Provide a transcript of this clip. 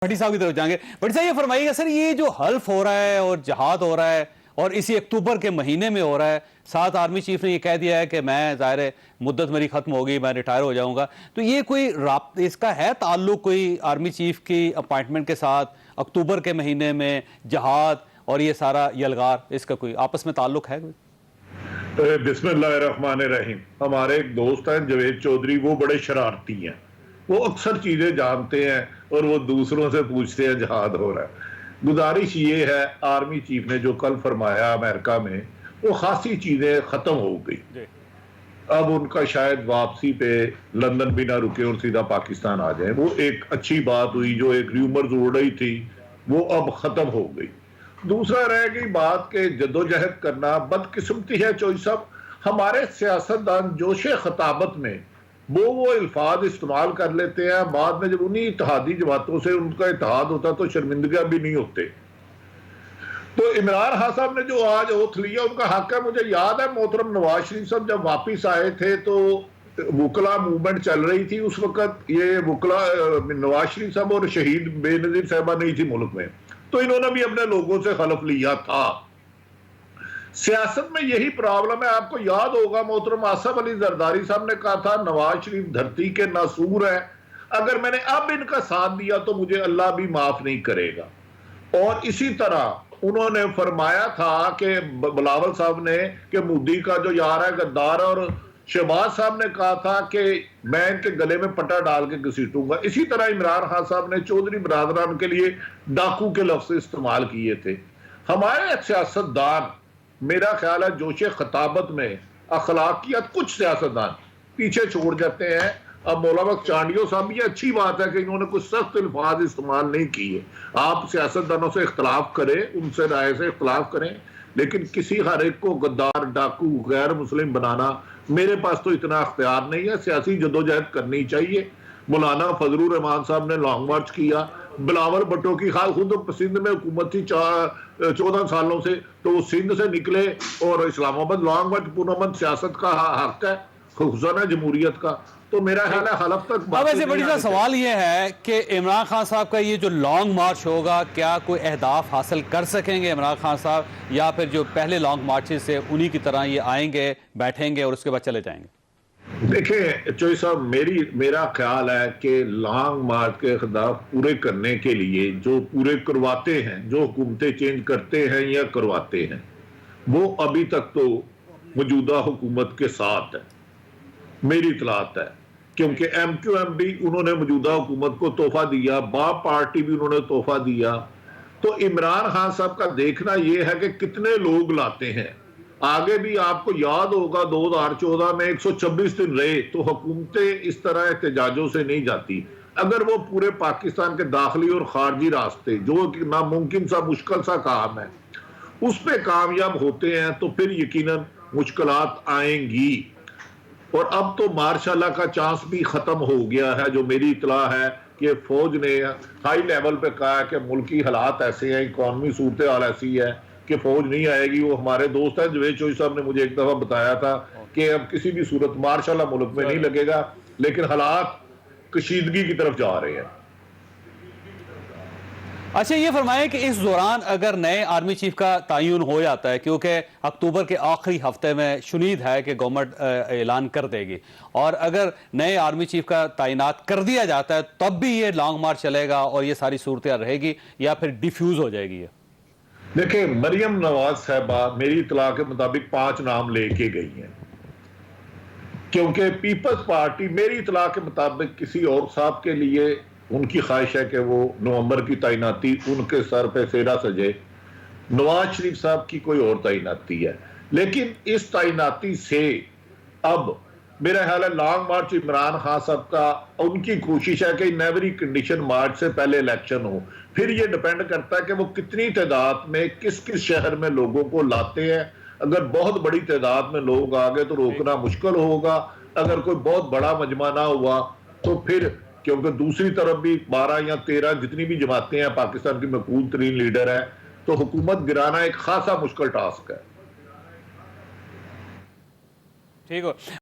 بھٹی صاحب کی طرف جائیں گے۔ بھٹی صاحب یہ فرمائیے گا سر، یہ جو حلف ہو رہا ہے اور جہاد ہو رہا ہے اور اسی اکتوبر کے مہینے میں ہو رہا ہے، ساتھ آرمی چیف نے یہ کہہ دیا ہے کہ میں ظاہر ہے مدت میری ختم ہوگی، میں ریٹائر ہو جاؤں گا، تو یہ کوئی رابطہ اس کا ہے تعلق کوئی آرمی چیف کی اپائنٹمنٹ کے ساتھ؟ اکتوبر کے مہینے میں جہاد اور یہ سارا یلغار، اس کا کوئی آپس میں تعلق ہے کوئی؟ بسم اللہ الرحمن الرحیم۔ ہمارے ایک دوست ہیں جوید چودھری، وہ بڑے شرارتی ہیں، وہ اکثر چیزیں جانتے ہیں اور وہ دوسروں سے پوچھتے ہیں جہاد ہو رہا ہے۔ گزارش یہ ہے، آرمی چیف نے جو کل فرمایا امریکہ میں، وہ خاصی چیزیں ختم ہو گئی۔ اب ان کا شاید واپسی پہ لندن بھی نہ رکے اور سیدھا پاکستان آ جائیں۔ وہ ایک اچھی بات ہوئی، جو ایک ریومرز اڑ رہی تھی وہ اب ختم ہو گئی۔ دوسرا رہ گئی بات کہ جدوجہد کرنا بدقسمتی ہے چوئی صاحب، ہمارے سیاستدان جوش خطابت میں وہ الفاظ استعمال کر لیتے ہیں، بعد میں جب انہی اتحادی جماعتوں سے ان کا اتحاد ہوتا تو شرمندگیاں بھی نہیں ہوتے۔ تو عمران خان صاحب نے جو آج اوتھ لیا ان کا حق ہے۔ مجھے یاد ہے محترم نواز شریف صاحب جب واپس آئے تھے تو وکلا موومنٹ چل رہی تھی، اس وقت یہ وکلا نواز شریف صاحب اور شہید بے نظیر صاحبہ نہیں تھی ملک میں، تو انہوں نے بھی اپنے لوگوں سے خلف لیا تھا۔ سیاست میں یہی پرابلم ہے۔ آپ کو یاد ہوگا محترم آصف علی زرداری صاحب نے کہا تھا نواز شریف دھرتی کے ناسور ہے، اگر میں نے اب ان کا ساتھ دیا تو مجھے اللہ بھی معاف نہیں کرے گا۔ اور اسی طرح انہوں نے فرمایا تھا کہ بلاول صاحب نے کہ مودی کا جو یار ہے غدار ہے، اور شہباز صاحب نے کہا تھا کہ میں ان کے گلے میں پٹا ڈال کے گھسیٹوں گا۔ اسی طرح عمران خان صاحب نے چودھری برادران کے لیے ڈاکو کے لفظ استعمال کیے تھے۔ ہمارے سیاستدان میرا خیال ہے جوش خطابت میں اخلاقیات کچھ سیاستدان پیچھے چھوڑ جاتے ہیں۔ اب مولانا چانڈیو صاحب، یہ اچھی بات ہے کہ انہوں نے کچھ سخت الفاظ استعمال نہیں کیے۔ آپ سیاستدانوں سے اختلاف کریں، ان سے رائے سے اختلاف کریں، لیکن کسی ہر ایک کو غدار، ڈاکو، غیر مسلم بنانا میرے پاس تو اتنا اختیار نہیں ہے۔ سیاسی جدوجہد کرنی چاہیے۔ مولانا فضل الرحمان صاحب نے لانگ مارچ کیا، بلاول بھٹو کی خود سندھ میں حکومت تھی 14 سالوں سے، تو وہ سندھ سے نکلے اور اسلام آباد لانگ مارچ پرامن سیاست کا حق ہے، خصوصاً ہے جمہوریت کا۔ تو میرا خیال ہے حلف تک اب ایسے بڑی صاحب سوال یہ ہے کہ عمران خان صاحب کا یہ جو لانگ مارچ ہوگا، کیا کوئی اہداف حاصل کر سکیں گے عمران خان صاحب، یا پھر جو پہلے لانگ مارچز سے انہی کی طرح یہ آئیں گے، بیٹھیں گے اور اس کے بعد چلے جائیں گے؟ دیکھیں چوئی صاحب، میرا خیال ہے کہ لانگ مارچ کے اہداف پورے کرنے کے لیے جو پورے کرواتے ہیں، جو حکومتیں چینج کرتے ہیں یا کرواتے ہیں، وہ ابھی تک تو موجودہ حکومت کے ساتھ ہے، میری اطلاعات ہے۔ کیونکہ ایم کیو ایم بھی انہوں نے موجودہ حکومت کو تحفہ دیا، باپ پارٹی بھی انہوں نے تحفہ دیا۔ تو عمران خان صاحب کا دیکھنا یہ ہے کہ کتنے لوگ لاتے ہیں۔ آگے بھی آپ کو یاد ہوگا 2014 میں 126 دن رہے، تو حکومتیں اس طرح احتجاجوں سے نہیں جاتی۔ اگر وہ پورے پاکستان کے داخلی اور خارجی راستے، جو ناممکن سا مشکل سا کام ہے، اس پہ کامیاب ہوتے ہیں تو پھر یقیناً مشکلات آئیں گی۔ اور اب تو مارشاءاللہ کا چانس بھی ختم ہو گیا ہے۔ جو میری اطلاع ہے کہ فوج نے ہائی لیول پہ کہا ہے کہ ملکی حالات ایسے ہیں، اکانومی صورتحال ایسی ہے کہ فوج نہیں آئے گی۔ وہ ہمارے دوست ہیں جوید چوئی صاحب نے مجھے ایک دفعہ بتایا تھا کہ اب کسی بھی صورت مارشاءاللہ ملک میں نہیں لگے گا، لیکن حالات کشیدگی کی طرف جا رہے ہیں۔ اچھا یہ فرمائیں کہ اس دوران اگر نئے آرمی چیف کا تعین ہو جاتا ہے، کیونکہ اکتوبر کے آخری ہفتے میں شنید ہے کہ گورنمنٹ اعلان کر دے گی، اور اگر نئے آرمی چیف کا تعینات کر دیا جاتا ہے تب بھی یہ لانگ مارچ چلے گا اور یہ ساری صورتحال رہے گی، یا پھر ڈیفیوز ہو جائے گی؟ دیکھیں مریم نواز صاحبہ میری اطلاع کے مطابق 5 نام لے کے گئی ہیں، کیونکہ پیپلز پارٹی میری اطلاع کے مطابق کسی اور صاحب کے لیے ان کی خواہش ہے کہ وہ نومبر کی تعیناتی ان کے سر پہ سیرا سجے۔ نواز شریف صاحب کی کوئی اور تعیناتی ہے، لیکن اس تعیناتی سے اب میرا خیال ہے لانگ مارچ عمران خان صاحب کا، ان کی کوشش ہے کہ نیوری کنڈیشن مارچ سے پہلے الیکشن ہو۔ پھر یہ ڈیپینڈ کرتا ہے کہ وہ کتنی تعداد میں کس کس شہر میں لوگوں کو لاتے ہیں۔ اگر بہت بڑی تعداد میں لوگ آ گئے تو روکنا مشکل ہوگا۔ اگر کوئی بہت بڑا مجمع نہ ہوا تو پھر، کیونکہ دوسری طرف بھی 12 یا 13 جتنی بھی جماعتیں ہیں پاکستان کی مقبول ترین لیڈر ہے، تو حکومت گرانا ایک خاصا مشکل ٹاسک ہے۔ ٹھیک ہو